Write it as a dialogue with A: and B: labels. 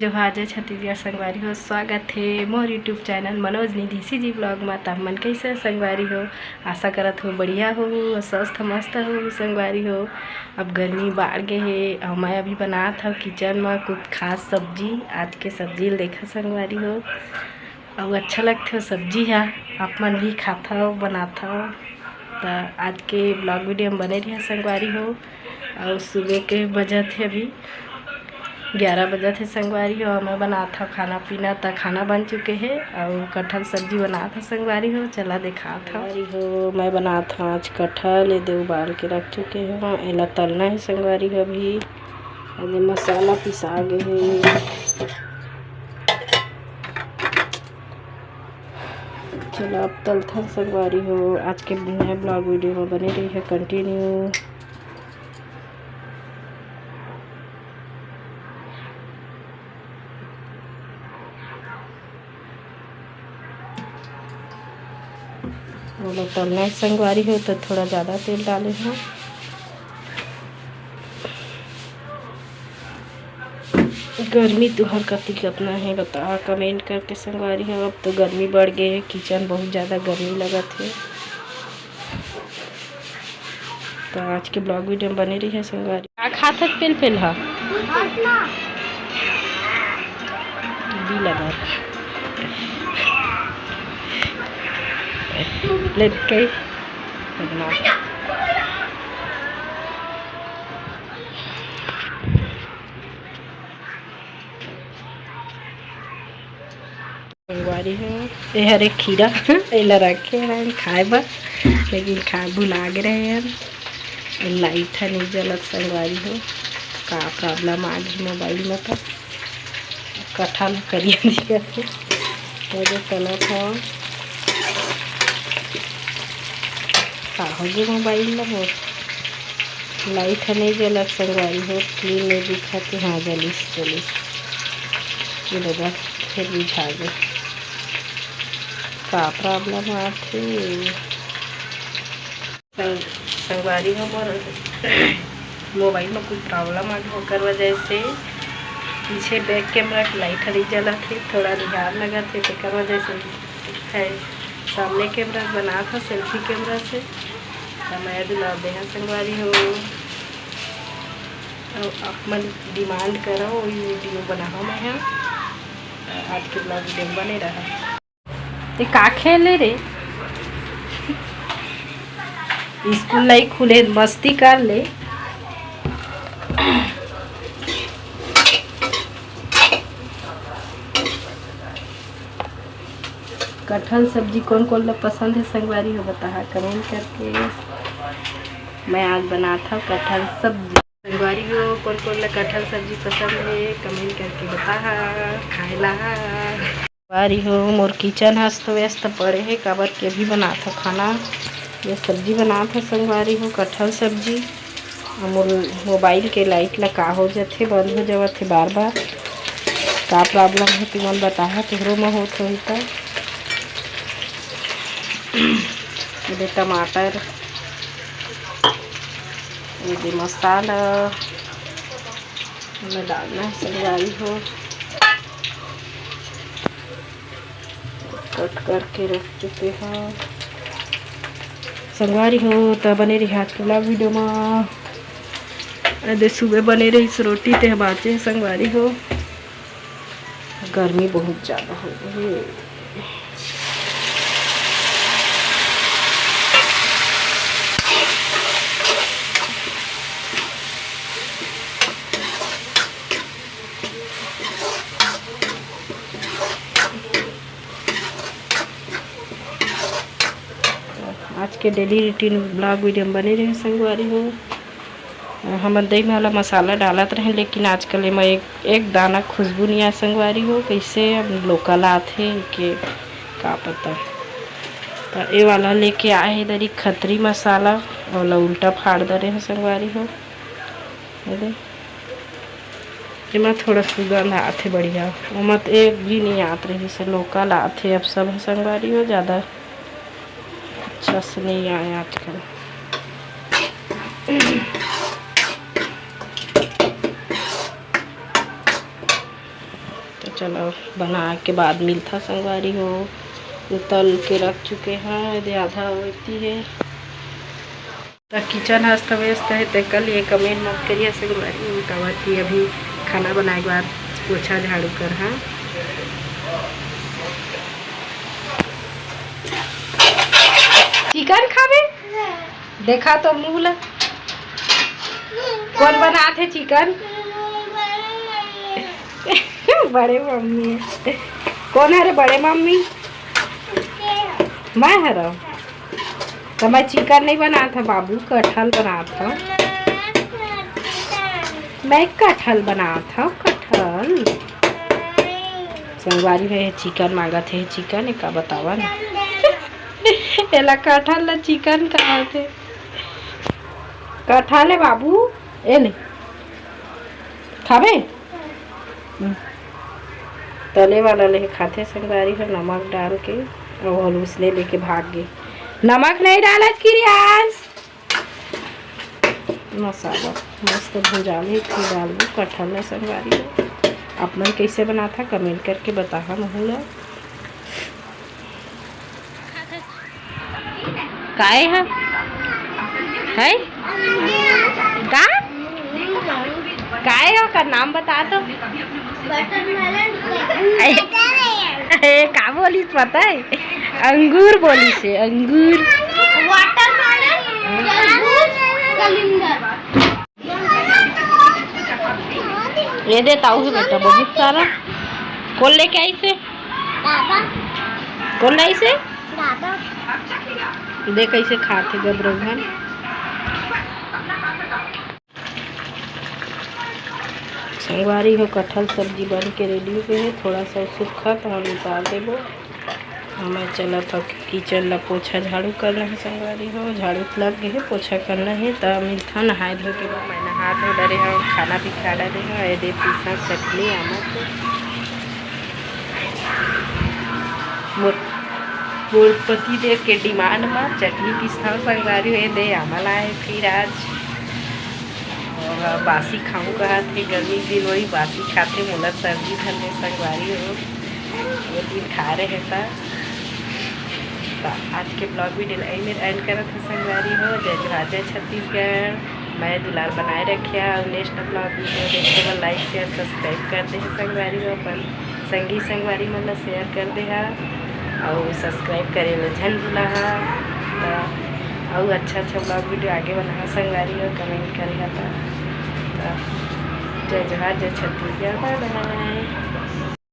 A: जोहार जय छत्तीसगढ़ संगवारी हो। स्वागत है मोर YouTube channel Manoj Nidhi ji blog में। तब मन कैसे संगवारी हो, आशा करत हो बढ़िया हो, स्वस्थ मस्त हो संगवारी हो। अब गर्मी बाढ़ गए है और मैं अभी बनात हूँ किचन में कुछ खास सब्जी। आज के सब्जी देखा संगवारी हो और अच्छा लगता हो सब्जी है, आप मन भी खाता हो बनाता हो। तो आज के ब्लॉग वीडियो में बने रही संगवारी हो। और सुबह के बजे थे अभी 11 बजे थे संगवारी हो। मैं बनाता हूँ खाना पीना, तो खाना बन चुके हैं और कटहल सब्जी बना था संगवारी हो। चला दिखा था हो। मैं बनाता हूँ आज कटहल, ये उबाल के रख चुके हैं, एला तलना है संगवारी हो। अभी अरे मसाला पिसा गए है। चलो अब तलथा संगवारी हो। आज के नए ब्लॉग वीडियो में बने रही है कंटिन्यू। तलना संगवारी हो तो थोड़ा ज़्यादा तेल डाले हैं। गर्मी तुहर कति कितना है बता कमेंट करके संगवारी हो। अब तो गर्मी बढ़ गई है, किचन बहुत ज़्यादा गर्मी लगा थे। तो आज के ब्लॉग वीडियो में बने रही है संगवारी। क्या खाता पेल पेल है लगा लेट के संगवारी है। ये हरे खीरा एला रखे हैं खाए बा, लेकिन खा भुला गए रहे हैं। लाइट है नहीं जलत संगवारी हो। का प्रॉब्लम आज मोबाइल में तो कटहल करिए दिखते तला था का हो गए मोबाइल में वो लाइट है नहीं जलत संगवारी हो। क्लीन नहीं दिखाते। हाँ जलिस ये लगा फिर बुझा गए का प्रॉब्लम आती संगवारी हो। मोबाइल में कुछ प्रॉब्लम आ होकर वजह से पीछे बैक कैमरा की लाइट हरी जला थी, थोड़ा ध्यान लगा थे तो कर वजह से है। सामने कैमरा बना था सेल्फी कैमरा से, तो मैं दिला दे संगवारी हो। आप मन डिमांड करो वही वीडियो बनाओ। मैं आज के ब्लॉग वीडियो बने रहा। ते का खेले रे स्कूल नहीं खुले मस्ती कर ले। कटहल सब्जी कौन कौन लोग पसंद है संगवारी हो बता कमेंट करके। मैं आज बनाता हूँ कटहल सब्जी संगवारी हो। कौन कौन लोग कटहल सब्जी पसंद है कमेंट करके बता खाएला संगवारी हो। मोर किचन अस्त व्यस्त पड़े है काबर के भी बनाता खाना। ये सब्जी बनाता संगवारी हो कटहल सब्जी। मोर मोबाइल के लाइट ला का हो जाते बंद हो जाते बार बार, का प्रॉब्लम है तुमन बता तुहरों में होत होई तो। ये टमाटर, ये मसाला में डालना है संगवारी हो। कट करके रख चुके हैं संगवारी हो। तो बने रही आज के ब्लॉग वीडियो में। अरे सुबह बने रही रोटी ते बाचे संगवारी हो। गर्मी बहुत ज़्यादा हो गई है। आज के डेली रूटीन ब्लॉग वीडियो में बने रहे संगवारी हो। हम दही में वाला मसाला डालत रहे, लेकिन आजकल में एक दाना खुशबू नहीं आया संगवारी हो। कैसे अब लोकल आते के का पता। तो ये वाला लेके आए है इधर खतरी मसाला वाला उल्टा फाड़ दे रहे हैं संगवारी हो। इमा थोड़ा सुगंध आते बढ़िया, मत एक भी नहीं आते रही से लोकल आते अब सब संगवारी हो। ज़्यादा अच्छा से नहीं आया आजकल। तो चलो बना के बाद मिलता संगवारी हो। तल के रख चुके हैं, यदि आधा होती है तो किचन अस्त व्यस्त है। तो कल ये कमेंट मत करिए संगवारी उठावा थी अभी खाना बनाए के बाद पोछा झाड़ू कर। हाँ चिकन खावे देखा तो मुँह कौन बना थे चिकन? बड़े मम्मी कौन है रे? बड़े मम्मी मैं है रो। तो मैं चिकन नहीं बना था बाबू, कटहल बना था। मैं कटहल बना था, कटहल। संगवारी में चिकन मांगा थे, चिकन का बतावा ना। एला कटहल ला चिकन कहा थे। कटहल है बाबू, ए ले खावे। तले वाला ले खाते संगवारी है, नमक डाल के। और उसने लेके भाग गए। नमक नहीं डाला किरियास। मसाला मस्त भुजाले फिर डाल दो कटहल है संगवारी है। आप लोग कैसे बना था कमेंट करके बताहा महूला। काहे है का काहे हो का नाम बता दो। का बोली पता है? अंगूर बोली से, अंगूर। ये देता हूँ बेटा बहुत सारा। कौन लेके आई से? कौन लाई से? देख कैसे खाते गबरघन। संगवारी हो कटहल सब्जी बन के रेडी हो गई है। थोड़ा सा सूखा तो हम उतार देबो। हमें चला था किचन ला पोछा झाड़ू करना है संगवारी हो। झाड़ू लग गए है, पोछा करना है। तो मिलता नहाए धो के मैं नहा धो डरे हैं, खाना भी खा डाले हैं। ये दे पीसा चटनी आमक मोर पति देव के डिमांड में चटनी पीसा संगवारी हो दे आमल आए। फिर आज और बासी खाऊँ कहा थे, गर्मी दिन वही बासी खाते मोला सर्दी धरने संगवारी हो। ये दिन खा रहे था। तो आज के ब्लॉग भी में एंड करा था संगवारी हो। जय जोहार जय छत्तीसगढ़। मैं दुलार बनाए रखिया। और नेक्स्ट ब्लॉग वीडियो देखते हुए लाइक शेयर सब्सक्राइब कर दे संगवारी हो। अपन संगी संगवारी मन शेयर कर दे और सब्सक्राइब करे ला झन भूला। और अच्छा ब्लॉग वीडियो आगे बना संगवारी हो, कमेंट करेगा। तो जय जोहार जय छत्तीसगढ़। Bye bye.